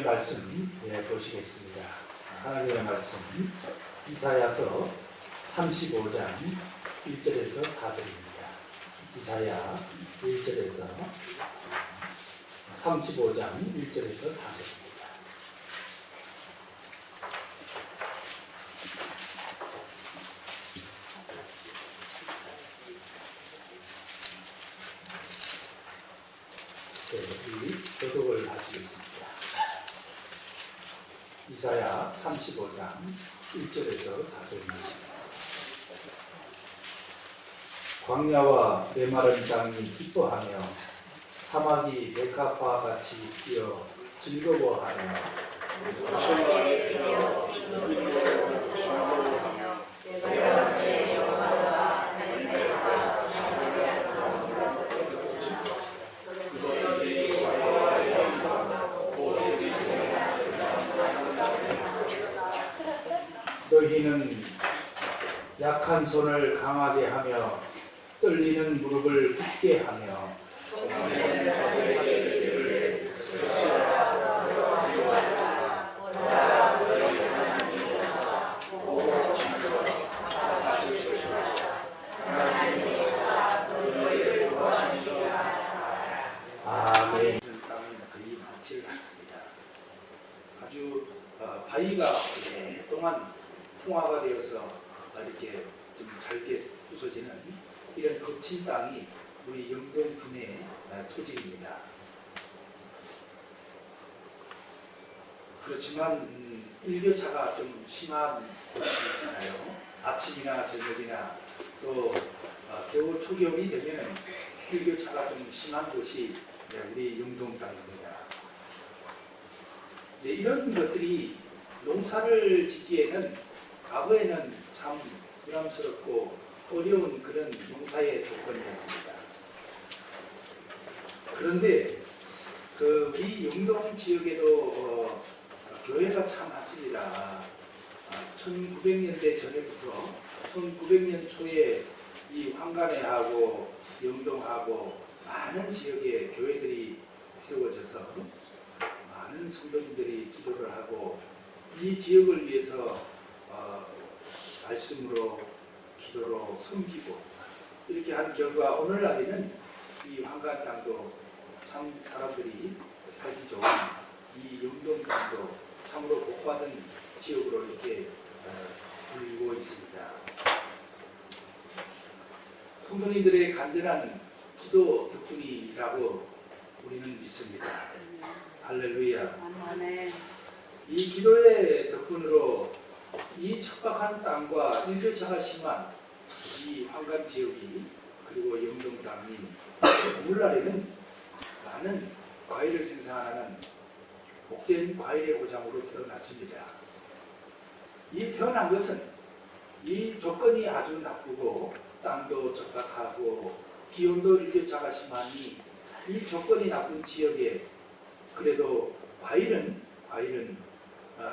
말씀 보시겠습니다. 하나님의 말씀 이사야서 35장 1절에서 4절입니다. 이사야 1절에서 35장 1절에서 4절입니다. 우리 교독을 하시겠습니다. 이사야 35장 1절에서 4절입니다. 광야와 메마른 땅이 기뻐하며 사막이 백합화 같이 뛰어 즐거워하며 너희는 약한 손을 강하게 하며 떨리는 무릎을 굳게 하며 아멘. 거의 많지 않습니다. 아주 바위가 오랫동안 풍화가 되어서 이렇게 좀 잘게 부서지는 이런 거친 땅이 우리 영동군의 토지입니다. 그렇지만 일교차가 좀 심한 곳이 있잖아요. 아침이나 저녁이나 또 겨울 초겨울이 되면 일교차가 좀 심한 곳이 우리 영동 땅입니다. 이제 이런 것들이 농사를 짓기에는 과거에는 참 부담스럽고 어려운 그런 농사의 조건이었습니다. 그런데 우리 영동 지역에도 교회가 참 많습니다. 1900년대 전에부터 1900년 초에 이 황간에하고 영동하고 많은 지역에 교회들이 세워져서 많은 성도님들이 기도를 하고 이 지역을 위해서 말씀으로 기도로 섬기고 이렇게 한 결과 오늘날에는 이 황간 땅도 참 사람들이 살기 좋은 이 영동 땅도 참으로 복받은 지역으로 이렇게 불리고 있습니다. 성도님들의 간절한 기도 덕분이라고 우리는 믿습니다. 할렐루야. 이 기도의 덕분으로 이 척박한 땅과 일교차가 심한 이 황간 지역이 그리고 영동 땅이 오늘날에는 많은 과일을 생산하는 복된 과일의 고장으로 태어났습니다. 이 태어난 것은 이 조건이 아주 나쁘고 땅도 척박하고 기온도 일교차가 심하니 이 조건이 나쁜 지역에 그래도 과일은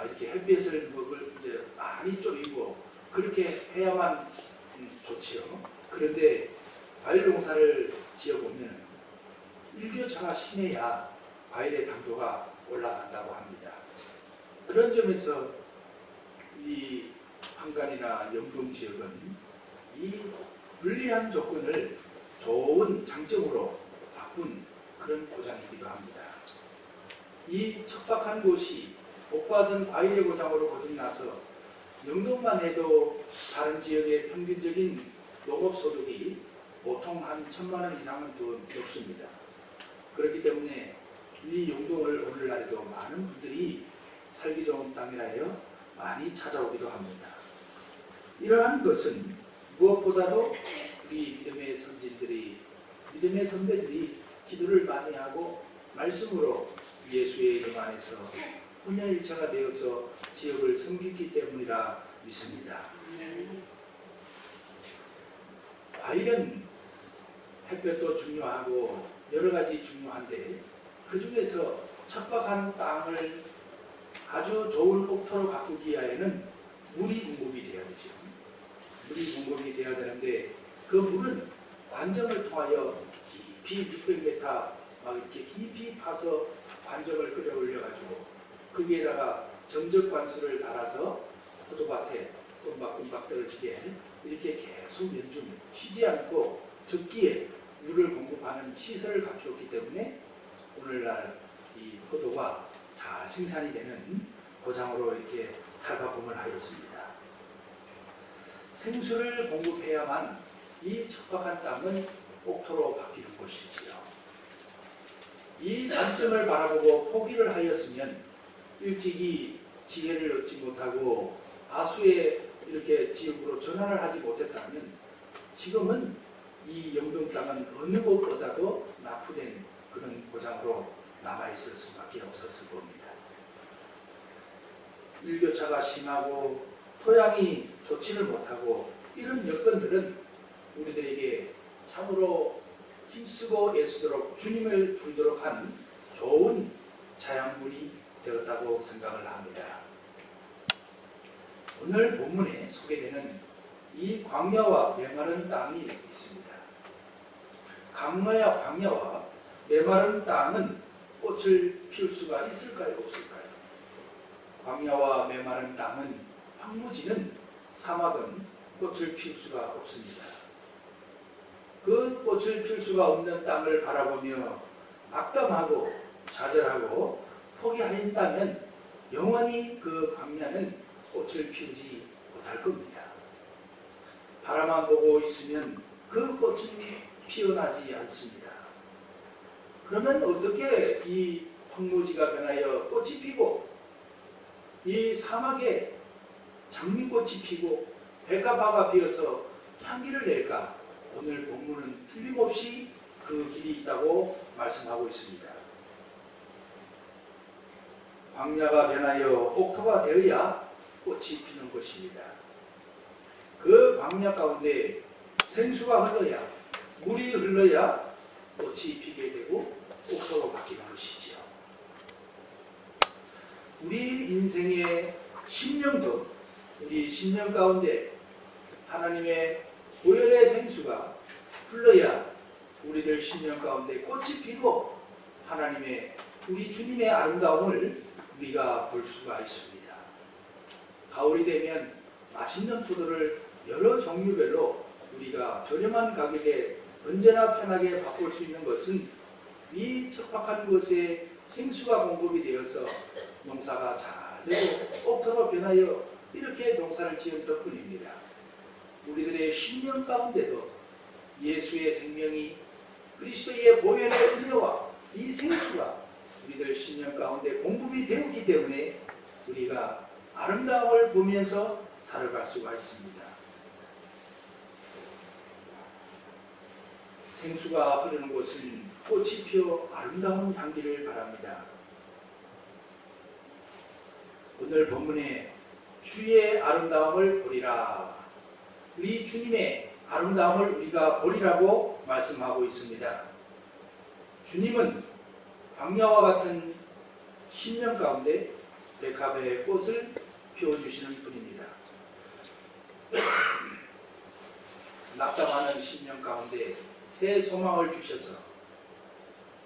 이렇게 햇빛을 이제 많이 쪼이고 그렇게 해야만 좋지요. 그런데 과일 농사를 지어보면 일교차가 심해야 과일의 당도가 올라간다고 합니다. 그런 점에서 이 황간이나 영동 지역은 이 불리한 조건을 좋은 장점으로 바꾼 그런 고장이기도 합니다. 이 척박한 곳이 복받은 과일의 고장으로 거듭나서 영동만 해도 다른 지역의 평균적인 농업소득이 보통 한 1,000만 원 이상은 더 높습니다. 그렇기 때문에 이 영동을 오늘날에도 많은 분들이 살기 좋은 땅이라 하여 많이 찾아오기도 합니다. 이러한 것은 무엇보다도 우리 믿음의 선진들이, 믿음의 선배들이 기도를 많이 하고 말씀으로 예수의 이름 안에서 혼연일체가 되어서 지역을 섬기기 때문이라 믿습니다. 과일은 햇볕도 중요하고 여러 가지 중요한데 그 중에서 척박한 땅을 아주 좋은 옥토로 가꾸기 위하여는 물이 공급이 돼야 되죠. 물이 공급이 돼야 되는데 그 물은 관정을 통하여 깊이 600m 막 이렇게 깊이 파서 관정을 끌어 올려가지고 거기에다가 점적 관수를 달아서 포도밭에 끔박끔박 떨어지게 이렇게 계속 연중 쉬지 않고 적기에 물을 공급하는 시설을 갖추었기 때문에 오늘날 이 포도가 잘 생산이 되는 고장으로 이렇게 탈바꿈을 하였습니다. 생수를 공급해야만 이 척박한 땅은 옥토로 바뀌는 것이지요. 이 단점을 바라보고 포기를 하였으면 일찍이 지혜를 얻지 못하고 아수의 이렇게 지역으로 전환을 하지 못했다면 지금은 이 영동 땅은 어느 곳보다도 낙후된 그런 고장으로 남아있을 수밖에 없었을 겁니다. 일교차가 심하고 토양이 좋지를 못하고 이런 여건들은 우리들에게 참으로 힘쓰고 애쓰도록 주님을 부르도록 한 좋은 자양분이 되었다고 생각을 합니다. 오늘 본문에 소개되는 이 광야와 메마른 땅이 있습니다. 광야와 메마른 땅은 꽃을 피울 수가 있을까요? 없을까요? 광야와 메마른 땅은 황무지는 사막은 꽃을 피울 수가 없습니다. 그 꽃을 피울 수가 없는 땅을 바라보며 낙담하고 좌절하고 포기하였다면 영원히 그 광야는 꽃을 피우지 못할 겁니다. 바라만 보고 있으면 그 꽃은 피어나지 않습니다. 그러면 어떻게 이 황무지가 변하여 꽃이 피고 이 사막에 장미꽃이 피고 백합화가 피어서 향기를 낼까? 오늘 본문은 틀림없이 그 길이 있다고 말씀하고 있습니다. 광야가 변하여 옥토가 되어야 꽃이 피는 것입니다. 그 광야 가운데 생수가 흘러야, 물이 흘러야 꽃이 피게 되고 옥토로 바뀌는 것이지요. 우리 인생의 심령도 우리 심령 가운데 하나님의 보혈의 생수가 흘러야 우리들 심령 가운데 꽃이 피고 하나님의 우리 주님의 아름다움을 우리가 볼 수가 있습니다. 가을이 되면 맛있는 포도를 여러 종류별로 우리가 저렴한 가격에 언제나 편하게 맛볼 수 있는 것은 이 척박한 곳에 생수가 공급이 되어서 농사가 잘 되고 옥토로 변하여 이렇게 농사를 지은 덕분입니다. 우리들의 심령 가운데도 예수의 생명이 그리스도의 보혈의 은혜와 이 생수가 우리들 심령 가운데 공급이 되었기 때문에 우리가 아름다움을 보면서 살아갈 수가 있습니다. 생수가 흐르는 곳은 꽃이 피어 아름다운 향기를 바랍니다. 오늘 본문에 주의 아름다움을 보리라. 우리 주님의 아름다움을 우리가 보리라고 말씀하고 있습니다. 주님은 광야와 같은 심령 가운데 백합의 꽃을 피워주시는 분입니다. 낙담하는 심령 가운데 새 소망을 주셔서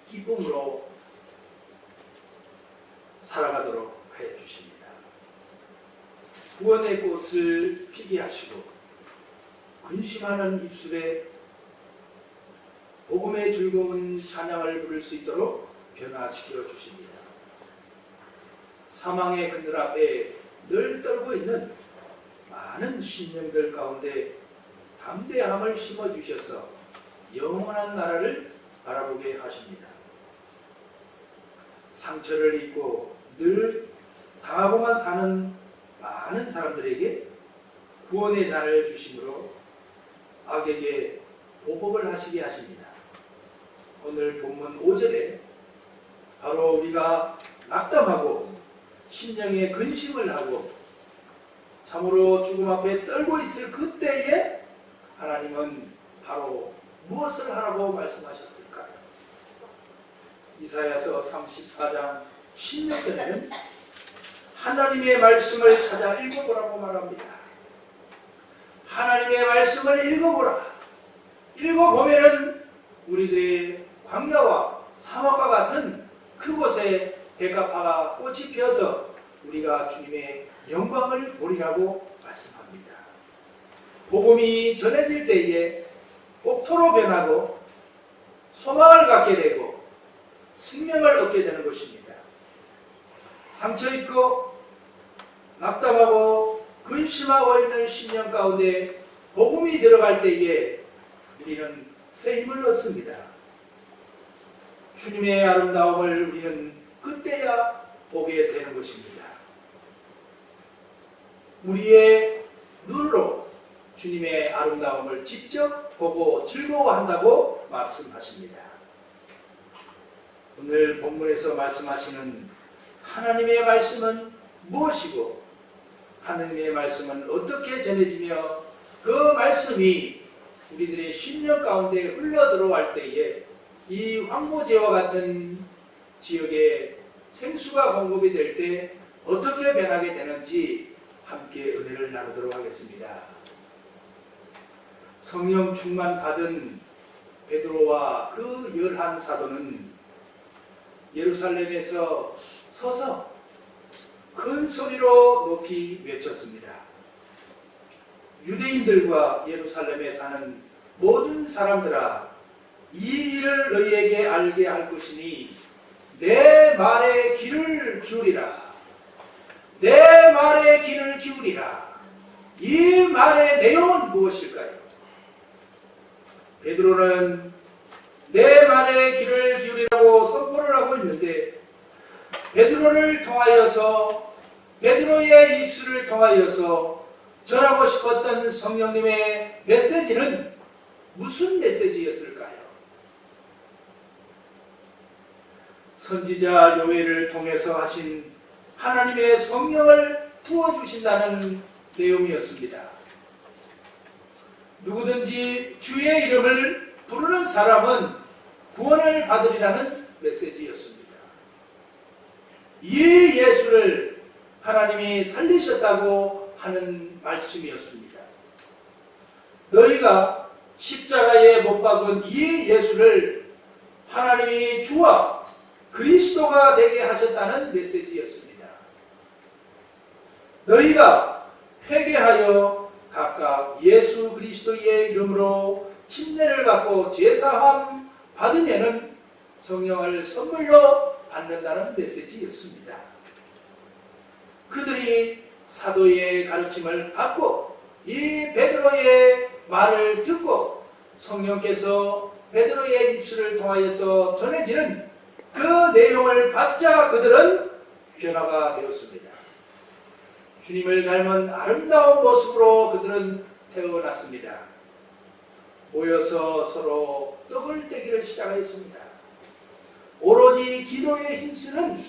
기쁨으로 살아가도록 하여 주십니다. 구원의 꽃을 피게 하시고 근심하는 입술에 복음의 즐거운 찬양을 부를 수 있도록 변화시켜 주십니다. 사망의 그늘 앞에 늘 떨고 있는 많은 심령들 가운데 담대함을 심어주셔서 영원한 나라를 바라보게 하십니다. 상처를 입고 늘 당하고만 사는 많은 사람들에게 구원의 잔을 주심으로 악에게 보복을 하시게 하십니다. 오늘 본문 5절에 바로 우리가 낙담하고 심령에 근심을 하고 참으로 죽음 앞에 떨고 있을 그때에 하나님은 바로 무엇을 하라고 말씀하셨을까요? 이사야서 34장 16절에는 하나님의 말씀을 찾아 읽어보라고 말합니다. 하나님의 말씀을 읽어보라. 읽어보면은 우리들의 광야와 사막과 같은 그곳에 백합화가 꽃이 피어서 우리가 주님의 영광을 보리라고 말씀합니다. 복음이 전해질 때에 옥토로 변하고 소망을 갖게 되고 생명을 얻게 되는 것입니다. 상처 입고 낙담하고 근심하고 있는 심령 가운데 복음이 들어갈 때에 우리는 새 힘을 얻습니다. 주님의 아름다움을 우리는 그때야 보게 되는 것입니다. 우리의 눈으로 주님의 아름다움을 직접 보고 즐거워한다고 말씀하십니다. 오늘 본문에서 말씀하시는 하나님의 말씀은 무엇이고 하나님의 말씀은 어떻게 전해지며 그 말씀이 우리들의 심령 가운데 흘러 들어갈 때에 이 황무지와 같은 지역에 생수가 공급이 될 때 어떻게 변하게 되는지 함께 은혜를 나누도록 하겠습니다. 성령 충만 받은 베드로와 그 11 사도는 예루살렘에서 서서 큰 소리로 높이 외쳤습니다. 유대인들과 예루살렘에 사는 모든 사람들아, 이 일을 너희에게 알게 할 것이니 내 말에 귀를 기울이라. 내 말에 귀를 기울이라. 이 말의 내용은 무엇일까요? 베드로는 내 말에 귀를 기울이라고 선포를 하고 있는데 베드로를 통하여서 베드로의 입술을 통하여서 전하고 싶었던 성령님의 메시지는 무슨 메시지였을까요? 선지자 요엘을 통해서 하신 하나님의 성령을 부어주신다는 내용이었습니다. 누구든지 주의 이름을 부르는 사람은 구원을 받으리라는 메시지였습니다. 이 예수를 하나님이 살리셨다고 하는 말씀이었습니다. 너희가 십자가에 못 박은 이 예수를 하나님이 주와 그리스도가 되게 하셨다는 메시지였습니다. 너희가 회개하여 각각 예수 그리스도의 이름으로 침례를 받고 제사함 받으면은 성령을 선물로 받는다는 메시지였습니다. 그들이 사도의 가르침을 받고 이 베드로의 말을 듣고 성령께서 베드로의 입술을 통하여서 전해지는 그 내용을 받자 그들은 변화가 되었습니다. 주님을 닮은 아름다운 모습으로 그들은 태어났습니다. 모여서 서로 떡을 떼기를 시작하였습니다. 오로지 기도에 힘쓰는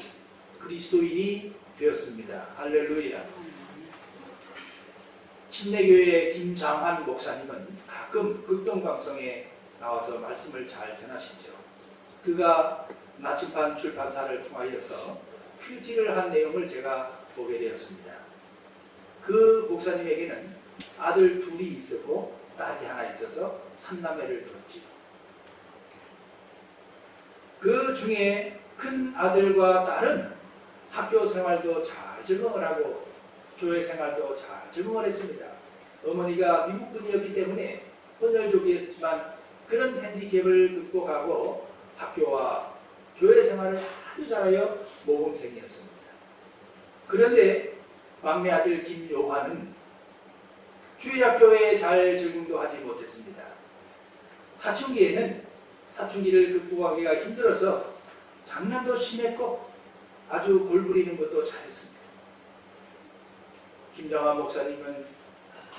그리스도인이 되었습니다. 할렐루야. 침례교회 김장한 목사님은 가끔 극동방송에 나와서 말씀을 잘 전하시죠. 그가 나침반 출판사를 통하여서 큐티를 한 내용을 제가 보게 되었습니다. 그 목사님에게는 아들 둘이 있었고 딸이 하나 있어서 3남매를 뒀지요. 그 중에 큰 아들과 딸은 학교 생활도 잘 적응을 하고 교회 생활도 잘 적응을 했습니다. 어머니가 미국 분이었기 때문에 혼혈족이었지만 그런 핸디캡을 극복하고 학교와 교회 생활을 아주 잘하여 모범생이었습니다. 그런데 막내 아들 김요한은 주일학교에 잘 적응도 하지 못했습니다. 사춘기에는 사춘기를 극복하기가 힘들어서 장난도 심했고 아주 골부리는 것도 잘했습니다. 김정환 목사님은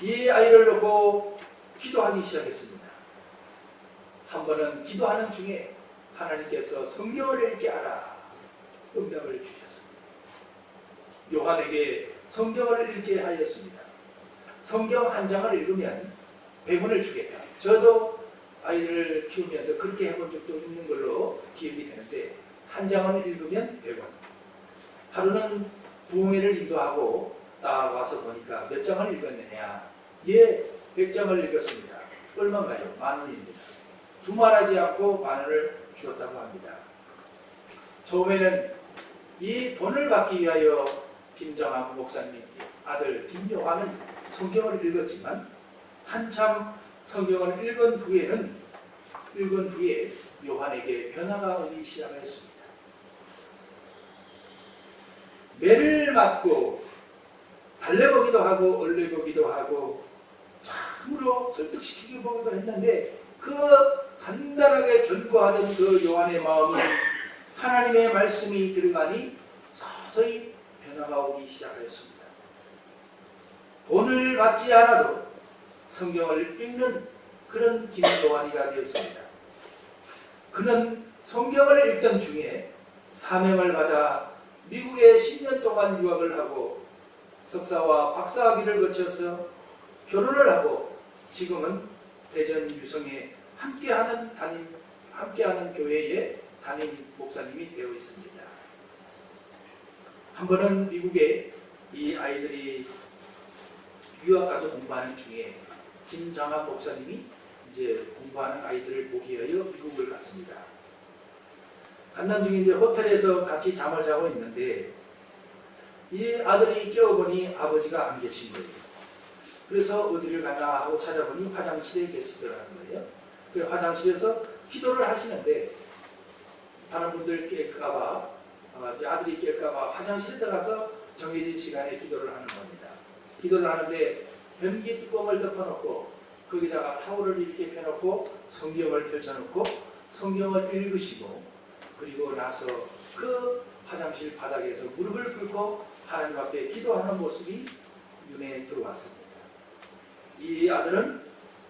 이 아이를 놓고 기도하기 시작했습니다. 한 번은 기도하는 중에 하나님께서 성경을 읽게 하라 응답을 주셨습니다. 요한에게 성경을 읽게 하였습니다. 성경 한 장을 읽으면 100원을 주겠다. 저도 아이들을 키우면서 그렇게 해본 적도 있는 걸로 기억이 되는데 한 장을 읽으면 100원. 하루는 부흥회를 인도하고 딱 와서 보니까 몇 장을 읽었느냐. 예, 100장을 읽었습니다. 얼마인가요? 10,000원입니다. 두말하지 않고 10,000원을 주었다고 합니다. 처음에는 이 돈을 받기 위하여 김정한 목사님 아들 김요한은 성경을 읽었지만 한참 성경을 읽은 후에 요한에게 변화가 오기 시작했습니다. 매를 맞고 달래보기도 하고 얼려보기도 하고 참으로 설득시키기 보기도 했는데 그 간단하게 견고하던 그 요한의 마음이 하나님의 말씀이 들어가니 서서히 변화가 오기 시작했습니다. 돈을 받지 않아도 성경을 읽는 그런 김요한이가 되었습니다. 그는 성경을 읽던 중에 사명을 받아 미국에 10년 동안 유학을 하고 석사와 박사학위를 거쳐서 결혼을 하고 지금은 대전 유성에 함께하는 교회의 담임 목사님이 되어 있습니다. 한 번은 미국에 이 아이들이 유학 가서 공부하는 중에 김장한 목사님이 이제 공부하는 아이들을 보기 위하여 미국을 갔습니다. 간난 중에 이제 호텔에서 같이 잠을 자고 있는데 이 아들이 깨어보니 아버지가 안 계신 거예요. 그래서 어디를 가나 하고 찾아보니 화장실에 계시더라는 거예요. 그 화장실에서 기도를 하시는데 다른 분들 깰까봐 아들이 깰까봐 화장실에 들어가서 정해진 시간에 기도를 하는 겁니다. 기도를 하는데 변기 뚜껑을 덮어놓고 거기다가 타올을 이렇게 펴놓고 성경을 펼쳐놓고 성경을 읽으시고 그리고 나서 그 화장실 바닥에서 무릎을 꿇고 하나님 앞에 기도하는 모습이 눈에 들어왔습니다. 이 아들은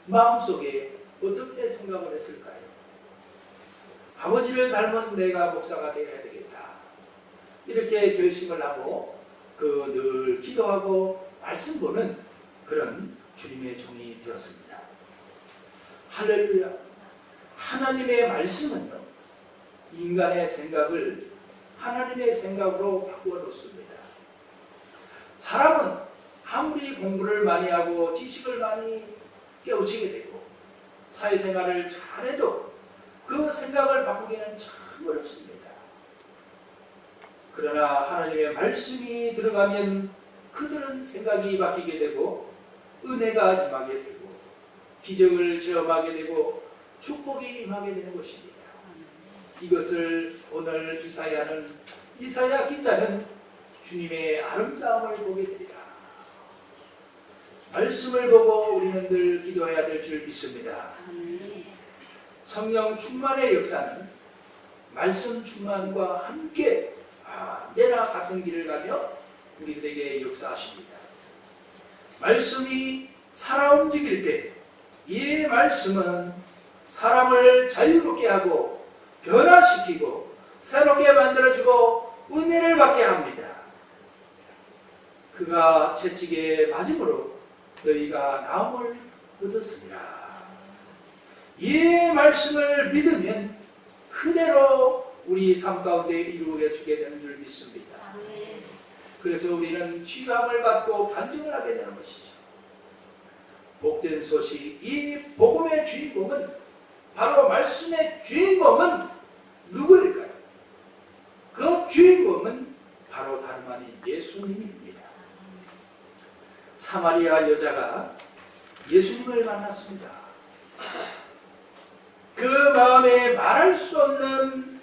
마음속에 어떻게 생각을 했을까요? 아버지를 닮은 내가 목사가 되어야 되겠다. 이렇게 결심을 하고 늘 기도하고 말씀 보는 그런 주님의 종이 되었습니다. 할렐루야. 하나님의 말씀은요, 인간의 생각을 하나님의 생각으로 바꾸어 놓습니다. 사람은 아무리 공부를 많이 하고 지식을 많이 깨우치게 되고 사회생활을 잘해도 그 생각을 바꾸기는 참 어렵습니다. 그러나 하나님의 말씀이 들어가면 그들은 생각이 바뀌게 되고 은혜가 임하게 되고 기적을 체험하게 되고 축복이 임하게 되는 것입니다. 이것을 오늘 이사야 기자는 주님의 아름다움을 보게 되리라. 말씀을 보고 우리는 늘 기도해야 될 줄 믿습니다. 성령 충만의 역사는 말씀 충만과 함께 내나 같은 길을 가며 우리들에게 역사하십니다. 말씀이 살아 움직일 때 이 말씀은 사람을 자유롭게 하고 변화시키고 새롭게 만들어주고 은혜를 받게 합니다. 그가 채찍에 맞음으로 너희가 나음을 얻었으리라. 이 말씀을 믿으면 그대로 우리 삶 가운데 이루어져 주게 되는 줄 믿습니다. 그래서 우리는 취감을 받고 간증을 하게 되는 것이죠. 복된 소식, 이 복음의 주인공은 바로 말씀의 주인공은 누구일까요? 그 주인공은 바로 다름 아닌 예수님입니다. 사마리아 여자가 예수님을 만났습니다. 그 마음에 말할 수 없는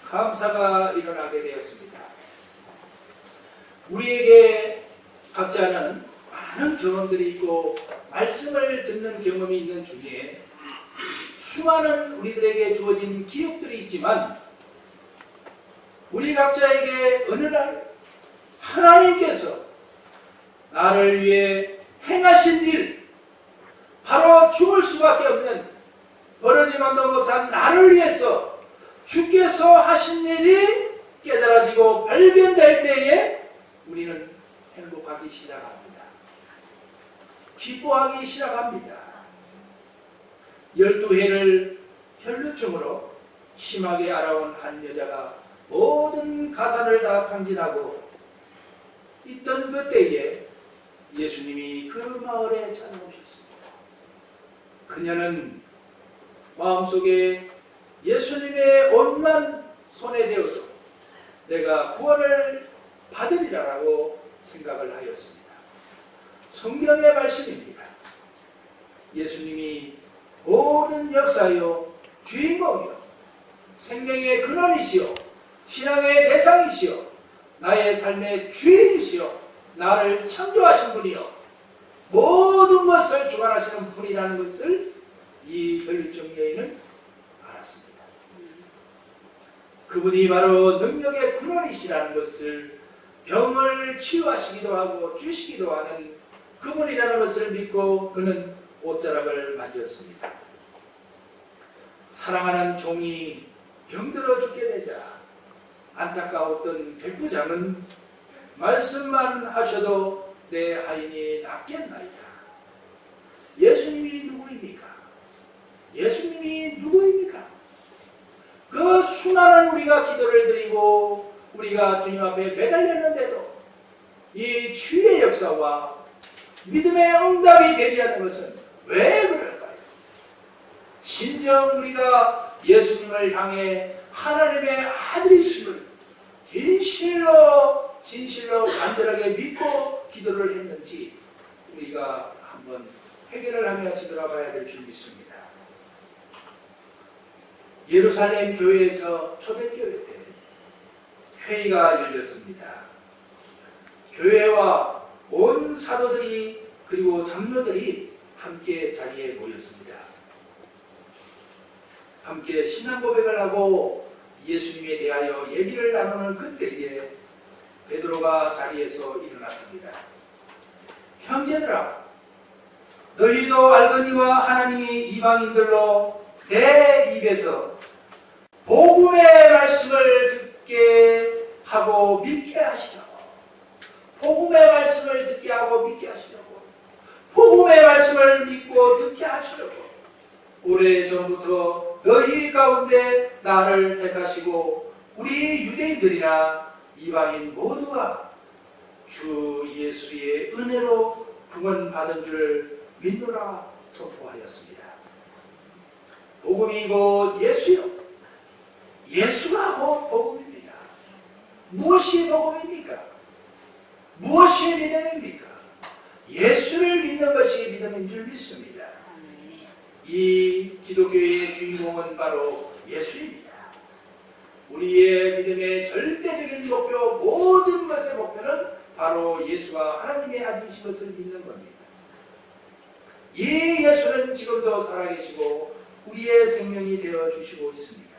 감사가 일어나게 되었습니다. 우리에게 각자는 많은 경험들이 있고 말씀을 듣는 경험이 있는 중에 수많은 우리들에게 주어진 기억들이 있지만 우리 각자에게 어느 날 하나님께서 나를 위해 행하신 일, 바로 죽을 수밖에 없는 벌어지만도 못한 나를 위해서 주께서 하신 일이 깨달아지고 발견될 때에 우리는 행복하기 시작합니다. 기뻐하기 시작합니다. 12해를 혈루증으로 심하게 앓아온 한 여자가 모든 가산을 다 탕진하고 있던 그때에 예수님이 그 마을에 찾아오셨습니다. 그녀는 마음속에 예수님의 온만 손에 대어서 내가 구원을 받으리라고 생각을 하였습니다. 성경의 말씀입니다. 예수님이 모든 역사요 주인공이요 생명의 근원이시요 신앙의 대상이시요 나의 삶의 주인이시요 나를 창조하신 분이요 모든 것을 주관하시는 분이라는 것을 이 혈육적 여인은 알았습니다. 그분이 바로 능력의 근원이시라는 것을 병을 치유하시기도 하고 주시기도 하는 그분이라는 것을 믿고 그는 옷자락을 만졌습니다. 사랑하는 종이 병들어 죽게 되자 안타까웠던 백부장은 말씀만 하셔도 내 하인이 낫겠나이다. 예수님이 누구입니까? 예수님이 누구입니까? 그 수많은 우리가 기도를 드리고 우리가 주님 앞에 매달렸는데도 이 치유의 역사와 믿음의 응답이 되지 않는 것은 왜 그럴까요? 진정 우리가 예수님을 향해 하나님의 아들이심을 진실로 간절하게 믿고 기도를 했는지 우리가 한번 해결을 하며 뒤돌아봐야 될 줄 믿습니다. 예루살렘 교회에서 초대교회 때 회의가 열렸습니다. 교회와 온 사도들이 그리고 장로들이 함께 자리에 모였습니다. 함께 신앙 고백을 하고 예수님에 대하여 얘기를 나누는 그때에 베드로가 자리에서 일어났습니다. 형제들아, 너희도 알거니와 하나님이 이방인들로 내 입에서 복음의 말씀을 듣게 하고 믿게 하시라고. 복음의 말씀을 듣게 하고 믿게 하시라고. 복음의 말씀을 믿고 듣게 하시라고. 오래전부터 너희 가운데 나를 택하시고 우리 유대인들이나 이방인 모두가 주 예수의 은혜로 구원받은 줄 믿노라 선포하였습니다. 복음이 곧 예수요. 예수가 곧 복음입니다. 무엇이 복음입니까? 무엇이 믿음입니까? 예수를 믿는 것이 믿음인 줄 믿습니다. 이 기독교의 주인공은 바로 예수입니다. 우리의 믿음의 절대적인 목표, 모든 것의 목표는 바로 예수가 하나님의 아들이신 것을 믿는 겁니다. 이 예수는 지금도 살아계시고 우리의 생명이 되어주시고 있습니다.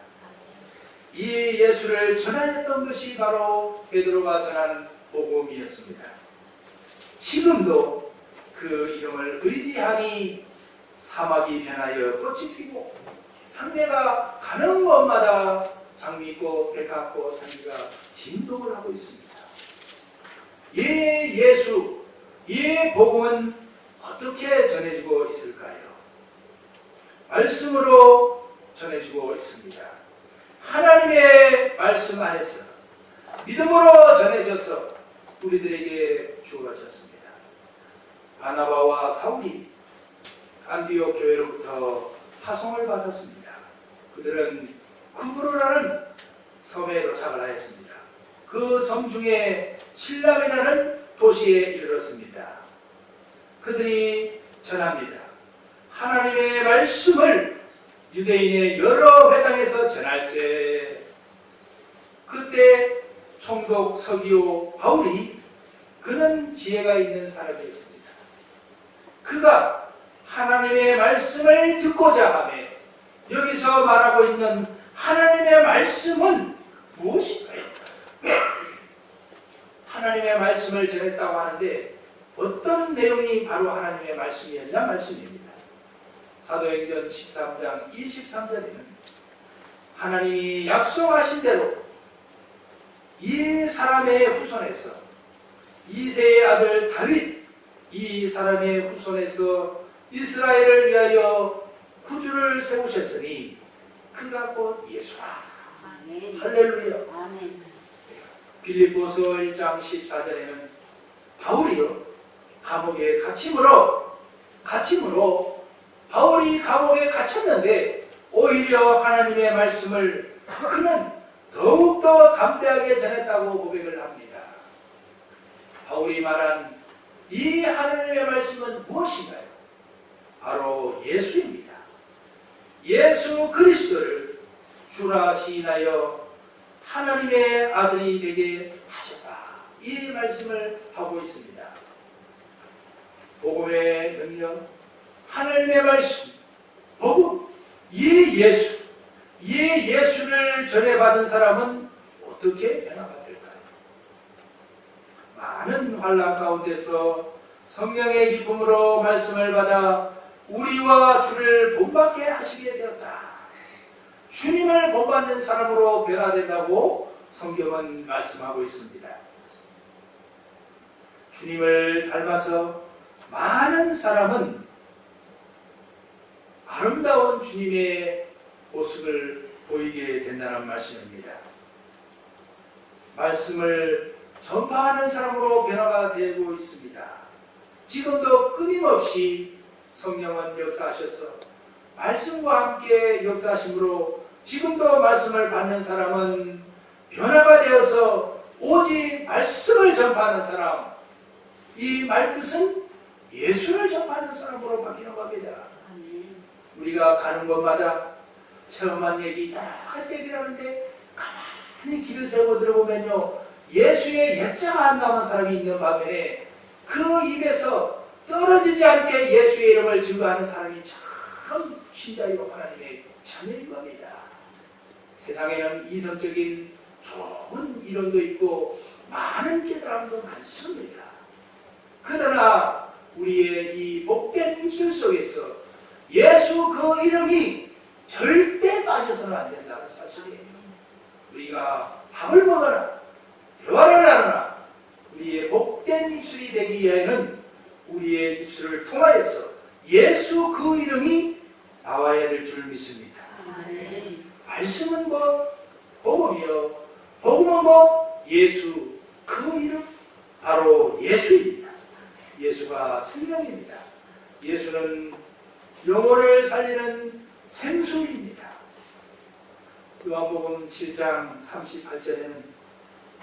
이 예수를 전하였던 것이 바로 베드로가 전한 복음이었습니다. 지금도 그 이름을 의지하니 사막이 변하여 꽃이 피고 향내가 가는 곳마다 장미꽃, 백합꽃, 향기가 진동을 하고 있습니다. 이 예수, 이 복음은 어떻게 전해지고 있을까요? 말씀으로 전해지고 있습니다. 하나님의 말씀 안에서 믿음으로 전해져서 우리들에게 주어졌습니다. 바나바와 사울이 안디옥 교회로부터 파송을 받았습니다. 그들은 구브로라는 섬에 도착을 하였습니다. 그 섬 중에 실람이라는 도시에 이르렀습니다. 그들이 전합니다. 하나님의 말씀을 유대인의 여러 회당에서 전할세. 그때 총독 서기오 바울이 그는 지혜가 있는 사람이었습니다. 그가 하나님의 말씀을 듣고자 하며 여기서 말하고 있는 하나님의 말씀은 무엇인가요? 하나님의 말씀을 전했다고 하는데 어떤 내용이 바로 하나님의 말씀이었냐 말씀입니다. 사도행전 13장 23절에는 하나님이 약속하신 대로 이 사람의 후손에서 이새의 아들 다윗 이 사람의 후손에서 이스라엘을 위하여 구주를 세우셨으니 그가 곧 예수라. 아멘. 할렐루야. 아멘. 빌립보서 1장 14절에는 바울이요 감옥에 갇힘으로 바울이 감옥에 갇혔는데 오히려 하나님의 말씀을 그는 더 더욱더 담대하게 전했다고 고백을 합니다. 바울이 말한 이 하나님의 말씀은 무엇인가요? 바로 예수입니다. 예수 그리스도를 주라 시인하여 하나님의 아들이 되게 하셨다. 이 말씀을 하고 있습니다. 복음의 능력, 하나님의 말씀, 복음, 이 예수를 전해받은 사람은 어떻게 변화가 될까요? 많은 환난 가운데서 성령의 기쁨으로 말씀을 받아 우리와 주를 본받게 하시게 되었다. 주님을 본받는 사람으로 변화된다고 성경은 말씀하고 있습니다. 주님을 닮아서 많은 사람은 아름다운 주님의 모습을 보이게 된다는 말씀입니다. 말씀을 전파하는 사람으로 변화가 되고 있습니다. 지금도 끊임없이 성령은 역사하셔서 말씀과 함께 역사하심으로 지금도 말씀을 받는 사람은 변화가 되어서 오직 말씀을 전파하는 사람, 이 말뜻은 예수를 전파하는 사람으로 바뀌는 겁니다. 우리가 가는 곳마다 체험한 얘기, 여러 가지 얘기를 하는데 가만히 길을 세우고 들어보면요, 예수의 예자가 안 나오는 사람이 있는 반면에 그 입에서 떨어지지 않게 예수의 이름을 증거하는 사람이 참 신자이고 하나님의 자녀인 겁니다. 세상에는 이성적인 좋은 이론도 있고 많은 깨달음도 많습니다. 그러나 우리의 이 복된 입술 속에서 예수 그 이름이 절대 빠져서는 안 된다는 사실이에요. 우리가 밥을 먹으나 대화를 나누나 우리의 복된 입술이 되기 위해서는 우리의 입술을 통하여서 예수 그 이름이 나와야 될 줄 믿습니다. 말씀은 뭐 복음이요, 복음은 뭐 예수 그 이름, 바로 예수입니다. 예수가 생명입니다. 예수는 영혼을 살리는 생수입니다. 요한복음 7장 38절에는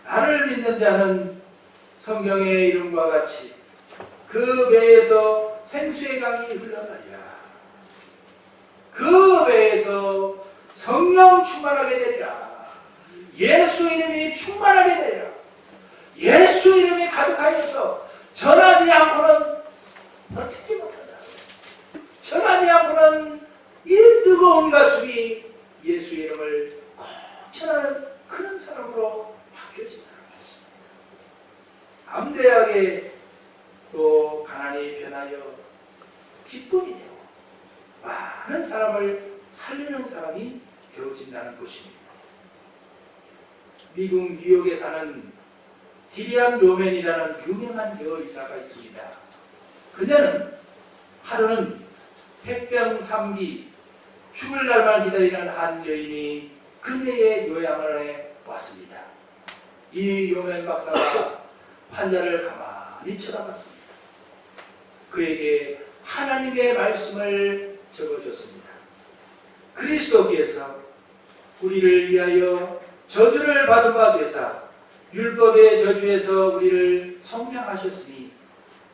나를 믿는 자는 성경의 이름과 같이 그 배에서 생수의 강이 흘러가리라. 그 배에서 성령 충만하게 되리라. 예수 이름이 충만하게 되리라. 예수 이름이 가득하여서 전하지 않고는 버티지 못한다. 전하지 않고는 이 뜨거운 가슴이 예수 이름을 꼭 전하는 그런 사람으로 바뀌어진다는 것입니다. 담대하게 또 가난이 변하여 기쁨이 되고 많은 사람을 살리는 사람이 되어진다는 것입니다. 미국 뉴욕에 사는 디리안 로맨이라는 유명한 여의사가 있습니다. 그녀는 하루는 폐병 3기 죽을 날만 기다리는 한 여인이 그녀의 요양을 해 왔습니다. 이 요맨 박사가 환자를 가만히 쳐다봤습니다. 그에게 하나님의 말씀을 적어줬습니다. 그리스도께서 우리를 위하여 저주를 받은 바 되사 율법의 저주에서 우리를 성량하셨으니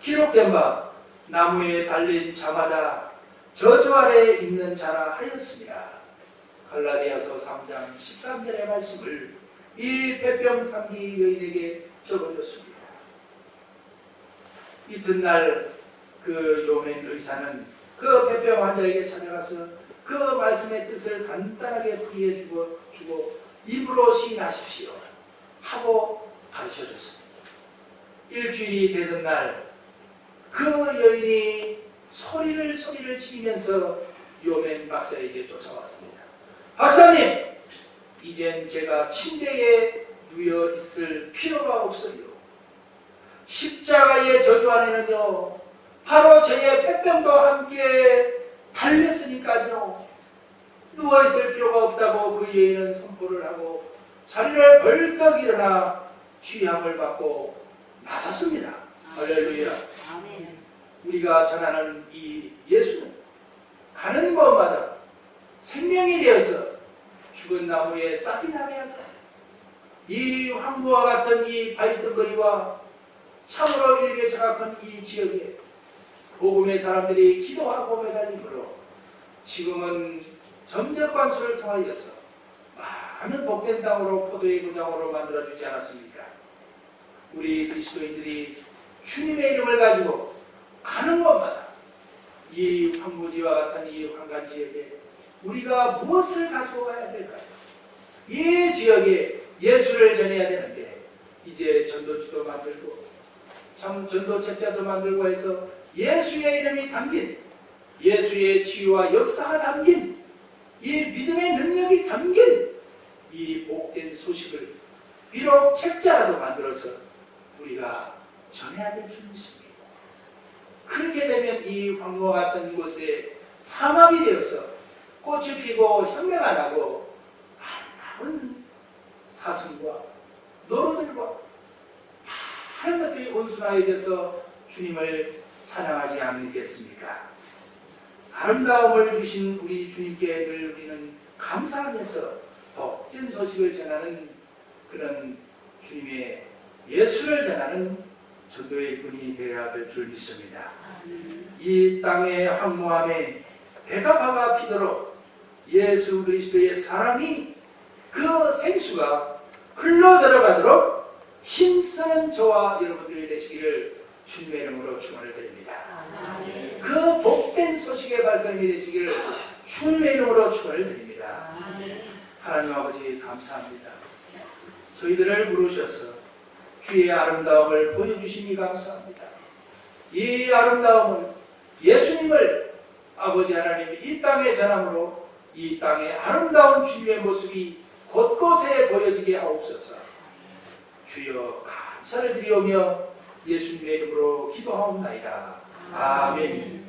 기록된 바 나무에 달린 자마다 저주 아래 있는 자라 하였습니다. 갈라디아서 3장 13절의 말씀을 이 폐병 3기 여인에게 적어줬습니다. 이튿날 그 요맨 의사는 그 폐병 환자에게 찾아가서 그 말씀의 뜻을 간단하게 풀이해 주고 입으로 시인하십시오 하고 가르쳐줬습니다. 일주일이 되던 날 그 여인이 소리를 지르면서 요맨 박사에게 쫓아왔습니다. 박사님, 이젠 제가 침대에 누워 있을 필요가 없어요. 십자가의 저주 안에는요, 바로 저의 폐병과 함께 달렸으니까요, 누워있을 필요가 없다고 그 여인은 선포를 하고 자리를 벌떡 일어나 취함을 받고 나섰습니다. 할렐루야. 우리가 전하는 이 예수는 가는 곳마다 생명이 되어서 죽은 나무에 싹이 나게 한다. 이 황무와 같은 이 바위덩거리와 참으로 일교차가 큰 이 지역에 복음의 사람들이 기도하고 매달림으로 지금은 전적관수를 통하여서 많은 복된 땅으로 포도의 고장으로 만들어주지 않았습니까? 우리 그리스도인들이 주님의 이름을 가지고 가는 곳마다 이 황무지와 같은 이 황간지역에 우리가 무엇을 가지고 가야 될까요? 이 지역에 예수를 전해야 되는데 이제 전도지도 만들고 참 전도책자도 만들고 해서 예수의 이름이 담긴 예수의 치유와 역사가 담긴 이 믿음의 능력이 담긴 이 복된 소식을 비록 책자라도 만들어서 우리가 전해야 될 줄 믿습니다. 그렇게 되면 이 황무와 같은 곳에 사막이 되어서 꽃이 피고 향내가 나고 아름다운 사슴과 노루들과 많은 것들이 온순하여져서 주님을 찬양하지 않겠습니까? 아름다움을 주신 우리 주님께 늘 우리는 감사하면서 복된 소식을 전하는 그런 주님의 예수를 전하는 전도의 분이 되어야 될 줄 믿습니다. 이 땅의 황무함에 배가 파가 피도록 예수 그리스도의 사랑이 그 생수가 흘러 들어가도록 힘쓰는 저와 여러분들이 되시기를 주님의 이름으로 축원을 드립니다. 그 복된 소식의 발걸음이 되시기를 주님의 이름으로 축원을 드립니다. 하나님 아버지 감사합니다. 저희들을 부르셔서 주의 아름다움을 보여주시니 감사합니다. 이 아름다움을 예수님을 아버지 하나님이 이 땅에 전함으로 이 땅에 아름다운 주님의 모습이 곳곳에 보여지게 하옵소서. 주여 감사를 드리오며 예수님의 이름으로 기도하옵나이다. 아멘.